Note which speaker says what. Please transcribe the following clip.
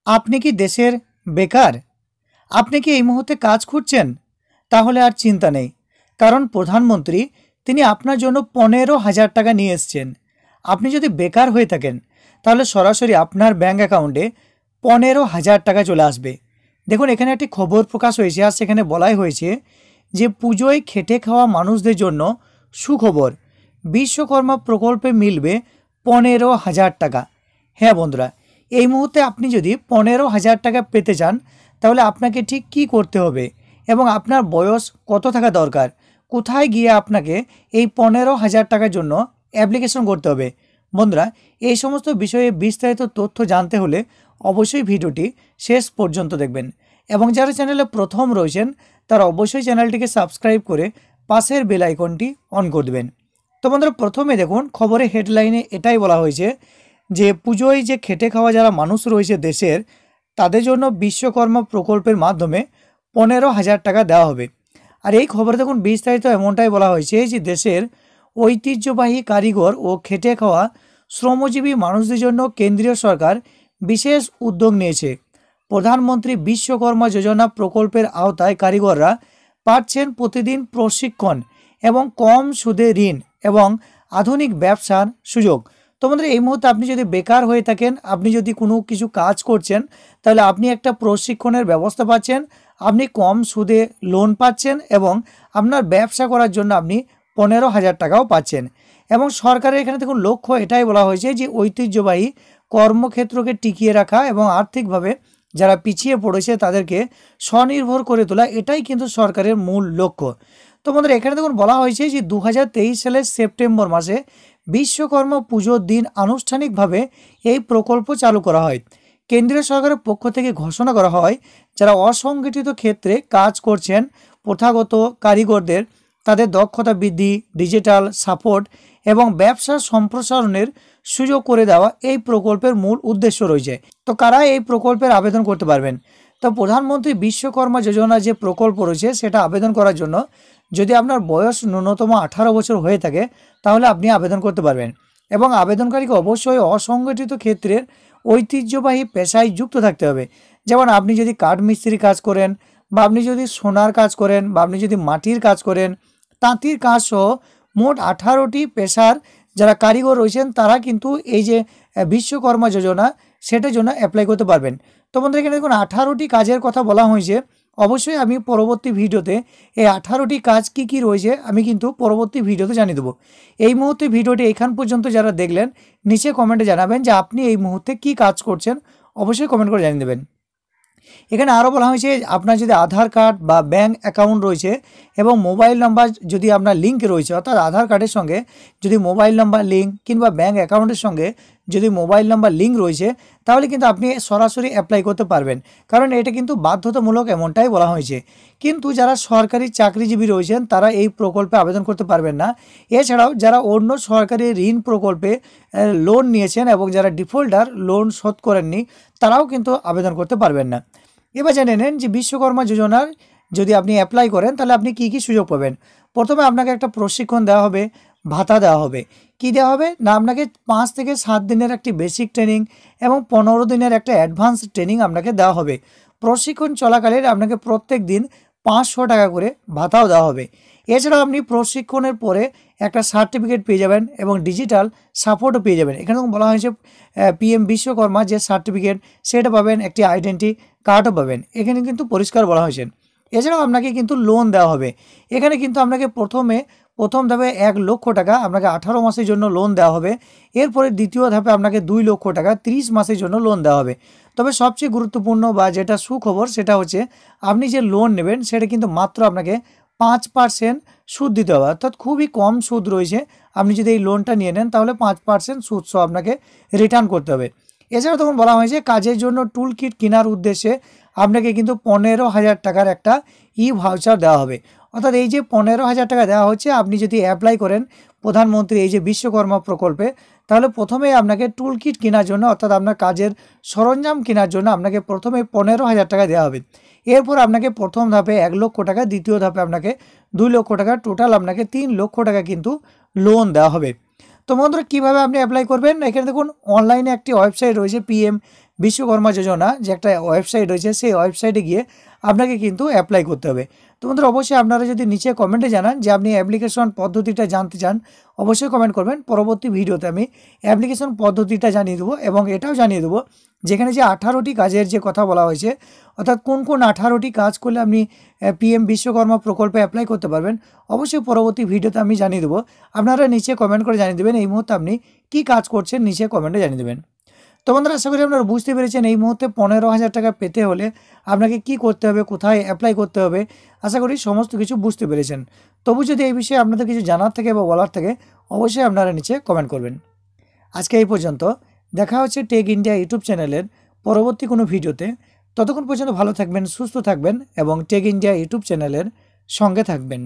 Speaker 1: আপনি কি দেশের বেকার? আপনি কি এই মুহূর্তে কাজ খুঁজছেন? তাহলে আর চিন্তা নেই, কারণ প্রধানমন্ত্রী তিনি আপনার জন্য 15,000 টাকা নিয়ে এসছেন। আপনি যদি বেকার হয়ে থাকেন তাহলে সরাসরি আপনার ব্যাঙ্ক অ্যাকাউন্টে 15,000 টাকা চলে আসবে। দেখুন, এখানে একটি খবর প্রকাশ হয়েছে, আর সেখানে বলাই হয়েছে যে পুজোয় খেটে খাওয়া মানুষদের জন্য সুখবর, বিশ্বকর্মা প্রকল্পে মিলবে 15,000 টাকা। হ্যাঁ বন্ধুরা, এই মুহূর্তে আপনি যদি 15,000 টাকা পেতে চান তাহলে আপনাকে ঠিক কী করতে হবে এবং আপনার বয়স কত থাকা দরকার, কোথায় গিয়ে আপনাকে এই 15,000 টাকার জন্য অ্যাপ্লিকেশন করতে হবে। বন্ধুরা, এই সমস্ত বিষয়ে বিস্তারিত তথ্য জানতে হলে অবশ্যই ভিডিওটি শেষ পর্যন্ত দেখবেন এবং যারা চ্যানেলে প্রথম রয়েছেন তারা অবশ্যই চ্যানেলটিকে সাবস্ক্রাইব করে পাশের বেল আইকনটি অন করে দেবেন। তো বন্ধুরা, প্রথমে দেখুন, খবরের হেডলাইনে এটাই বলা হয়েছে যে পুজোয় যে খেটে খাওয়া যারা মানুষ রয়েছে দেশের, তাদের জন্য বিশ্বকর্মা প্রকল্পের মাধ্যমে 15,000 টাকা দেওয়া হবে। আর এই খবরে দেখুন বিস্তারিত এমনটাই বলা হয়েছে যে দেশের ঐতিহ্যবাহী কারিগর ও খেটে খাওয়া শ্রমজীবী মানুষদের জন্য কেন্দ্রীয় সরকার বিশেষ উদ্যোগ নিয়েছে। প্রধানমন্ত্রী বিশ্বকর্মা যোজনা প্রকল্পের আওতায় কারিগররা পাচ্ছেন প্রতিদিন প্রশিক্ষণ এবং কম সুদে ঋণ এবং আধুনিক ব্যবসার সুযোগ। তো বন্ধুরা, এই মুহূর্তে আপনি যদি বেকার হয়ে থাকেন, আপনি যদি কোনো কিছু কাজ করছেন, তাহলে আপনি একটা প্রশিক্ষণের ব্যবস্থা পাচ্ছেন, আপনি কম সুদে লোন পাচ্ছেন এবং আপনার ব্যবসা করার জন্য আপনি 15,000 টাকাও পাচ্ছেন। এবং সরকারের এখানে দেখুন লক্ষ্য এটাই বলা হয়েছে যে ঐতিহ্যবাহী কর্মক্ষেত্রকে টিকিয়ে রাখা এবং আর্থিকভাবে যারা পিছিয়ে পড়েছে তাদেরকে স্বনির্ভর করে তোলা, এটাই কিন্তু সরকারের মূল লক্ষ্য। তো বন্ধুরা, এখানে দেখুন বলা হয়েছে যে 2023 সালের সেপ্টেম্বর মাসে বিশ্বকর্মা পুজোর দিন আনুষ্ঠানিকভাবে এই প্রকল্প চালু করা হয়। কেন্দ্রীয় সরকারের পক্ষ থেকে ঘোষণা করা হয় যারা অসংগঠিত ক্ষেত্রে কাজ করছেন, প্রথাগত কারিগরদের তাদের দক্ষতা বৃদ্ধি, ডিজিটাল সাপোর্ট এবং ব্যবসার সম্প্রসারণের সুযোগ করে দেওয়া এই প্রকল্পের মূল উদ্দেশ্য রয়েছে। তো কারা এই প্রকল্পের আবেদন করতে পারবেন? তো প্রধানমন্ত্রী বিশ্বকর্মা যোজনা যে প্রকল্প রয়েছে সেটা আবেদন করার জন্য যদি আপনার বয়স ন্যূনতম 18 বছর হয়ে থাকে তাহলে আপনি আবেদন করতে পারবেন এবং আবেদনকারীকে অবশ্যই অসংগঠিত ক্ষেত্রের ঐতিহ্যবাহী পেশায় যুক্ত থাকতে হবে। যেমন আপনি যদি কাঠ মিস্ত্রি কাজ করেন, বা আপনি যদি সোনার কাজ করেন, বা আপনি যদি মাটির কাজ করেন, তাঁতির কাজ সহ মোট 18টি পেশার যারা কারিগর রয়েছেন তারা কিন্তু এই যে বিশ্বকর্মা যোজনা সেটার জন্য অ্যাপ্লাই করতে পারবেন। তো বন্ধুরা, এখানে দেখুন 18টি কাজের কথা বলা হয়েছে। অবশ্যই আমি পরবর্তী ভিডিওতে এই 18টি কাজ কি কি রয়েছে আমি কিন্তু পরবর্তী ভিডিওতে জানিয়ে দেবো। এই মুহূর্তে ভিডিওটি এখান পর্যন্ত যারা দেখলেন নিচে কমেন্টে জানাবেন যে আপনি এই মুহূর্তে কি কাজ করছেন, অবশ্যই কমেন্ট করে জানিয়ে দেবেন। এখানে আরও বলা হয়েছে আপনার যদি আধার কার্ড বা ব্যাঙ্ক অ্যাকাউন্ট রয়েছে এবং মোবাইল নাম্বার যদি আপনার লিঙ্ক রয়েছে, অর্থাৎ আধার কার্ডের সঙ্গে যদি মোবাইল নাম্বার লিঙ্ক কিংবা ব্যাঙ্ক অ্যাকাউন্টের সঙ্গে যদি মোবাইল নাম্বার লিঙ্ক রয়েছে তাহলে কিন্তু আপনি সরাসরি অ্যাপ্লাই করতে পারবেন, কারণ এটা কিন্তু বাধ্যতামূলক এমনটাই বলা হয়েছে। কিন্তু যারা সরকারি চাকরিজীবী রয়েছেন তারা এই প্রকল্পে আবেদন করতে পারবেন না। এছাড়াও যারা অন্য সরকারি ঋণ প্রকল্পে লোন নিয়েছেন এবং যারা ডিফল্টার লোন শোধ করেননি তারাও কিন্তু আবেদন করতে পারবেন না। এবার জেনে নেন যে বিশ্বকর্মা যোজনার যদি আপনি অ্যাপ্লাই করেন তাহলে আপনি কি কি সুযোগ পাবেন। প্রথমে আপনাকে একটা প্রশিক্ষণ দেওয়া হবে, ভাতা দেওয়া হবে। কি দেওয়া হবে না, আপনাকে 5 থেকে 7 দিনের একটি বেসিক ট্রেনিং এবং 15 দিনের একটা অ্যাডভান্স ট্রেনিং আপনাকে দেওয়া হবে। প্রশিক্ষণ চলাকালীন আপনাকে প্রত্যেক দিন 500 টাকা করে ভাতাও দেওয়া হবে। এছাড়াও আপনি প্রশিক্ষণের পরে একটা সার্টিফিকেট পেয়ে যাবেন এবং ডিজিটাল সাপোর্টও পেয়ে যাবেন। এখানে বলা হয়েছে PM বিশ্বকর্মা যে সার্টিফিকেট সেটা পাবেন, একটি আইডেন্টি কার্ডও পাবেন, এখানে কিন্তু পরিষ্কার বলা হয়েছে। এছাড়াও আপনাকে কিন্তু লোন দেওয়া হবে। এখানে কিন্তু আপনাকে প্রথম ধাপে 1 লক্ষ টাকা আপনাকে 18 মাসের জন্য লোন দেওয়া হবে। এরপরে দ্বিতীয় ধাপে আপনাকে 2 লক্ষ টাকা 30 মাসের জন্য লোন দেওয়া হবে। তবে সবচেয়ে গুরুত্বপূর্ণ বা যেটা সুখবর সেটা হচ্ছে আপনি যে লোন নেবেন সেটা কিন্তু মাত্র আপনাকে 5% সুদ দিতে হবে, অর্থাৎ খুবই কম সুদ রয়েছে। আপনি যদি এই লোনটা নিয়ে নেন তাহলে 5% সুদ সহ আপনাকে রিটার্ন করতে হবে। এছাড়াও তখন বলা হয়েছে কাজের জন্য টুল কিট কেনার উদ্দেশ্যে আপনাকে কিন্তু 15,000 টাকার একটা ভাউচার দেওয়া হবে। অর্থাৎ এই যে 15,000 টাকা দেওয়া হচ্ছে, আপনি যদি অ্যাপ্লাই করেন প্রধানমন্ত্রী এই যে বিশ্বকর্মা প্রকল্পে তাহলে প্রথমেই আপনাকে টুল কিট কেনার জন্য অর্থাৎ আপনার কাজের সরঞ্জাম কেনার জন্য আপনাকে প্রথমে 15,000 টাকা দেওয়া হবে। এরপর আপনাকে প্রথম ধাপে 1 লক্ষ টাকা, দ্বিতীয় ধাপে আপনাকে 2 লক্ষ টাকা, টোটাল আপনাকে 3 লক্ষ টাকা কিন্তু লোন দেওয়া হবে। তো বন্ধুরা, কীভাবে আপনি অ্যাপ্লাই করবেন, এখানে দেখুন অনলাইনে একটি ওয়েবসাইট রয়েছে PM বিশ্বকর্মা যোজনা যে একটা ওয়েবসাইট রয়েছে, সেই ওয়েবসাইটে গিয়ে আপনাকে কিন্তু অ্যাপ্লাই করতে হবে। তো বন্ধুরা, অবশ্যই আপনারা যদি নিচে কমেন্টে জানান যে আপনি অ্যাপ্লিকেশন পদ্ধতিটা জানতে চান, অবশ্যই কমেন্ট করবেন। পরবর্তী ভিডিওতে আমি অ্যাপ্লিকেশন পদ্ধতিটা জানিয়ে দেবো এবং এটাও জানিয়ে দেবো যেখানে যে 18টি কাজের যে কথা বলা হয়েছে, অর্থাৎ কোন কোন 18টি কাজ করলে আপনি পিএম বিশ্বকর্মা প্রকল্পে অ্যাপ্লাই করতে পারবেন, অবশ্যই পরবর্তী ভিডিওতে আমি জানিয়ে দেবো। আপনারা নিচে কমেন্ট করে জানিয়ে দেবেন এই মুহূর্তে আপনি কী কাজ করছেন, নিচে কমেন্টে জানিয়ে দেবেন। তো বন্ধুরা, আশা করি আপনারা বুঝতে পেরেছেন এই মুহূর্তে 15,000 টাকা পেতে হলে আপনাকে কি করতে হবে, কোথায় অ্যাপ্লাই করতে হবে। আশা করি সমস্ত কিছু বুঝতে পেরেছেন। তবু যদি এই বিষয়ে আপনাদের কিছু জানার থাকে বা বলার থাকে, অবশ্যই আপনারা নিচে কমেন্ট করবেন। আজকে এই পর্যন্ত। দেখা হচ্ছে টেক ইন্ডিয়া ইউটিউব চ্যানেলের পরবর্তী কোনো ভিডিওতে। ততক্ষণ পর্যন্ত ভালো থাকবেন, সুস্থ থাকবেন এবং টেক ইন্ডিয়া ইউটিউব চ্যানেলের সঙ্গে থাকবেন।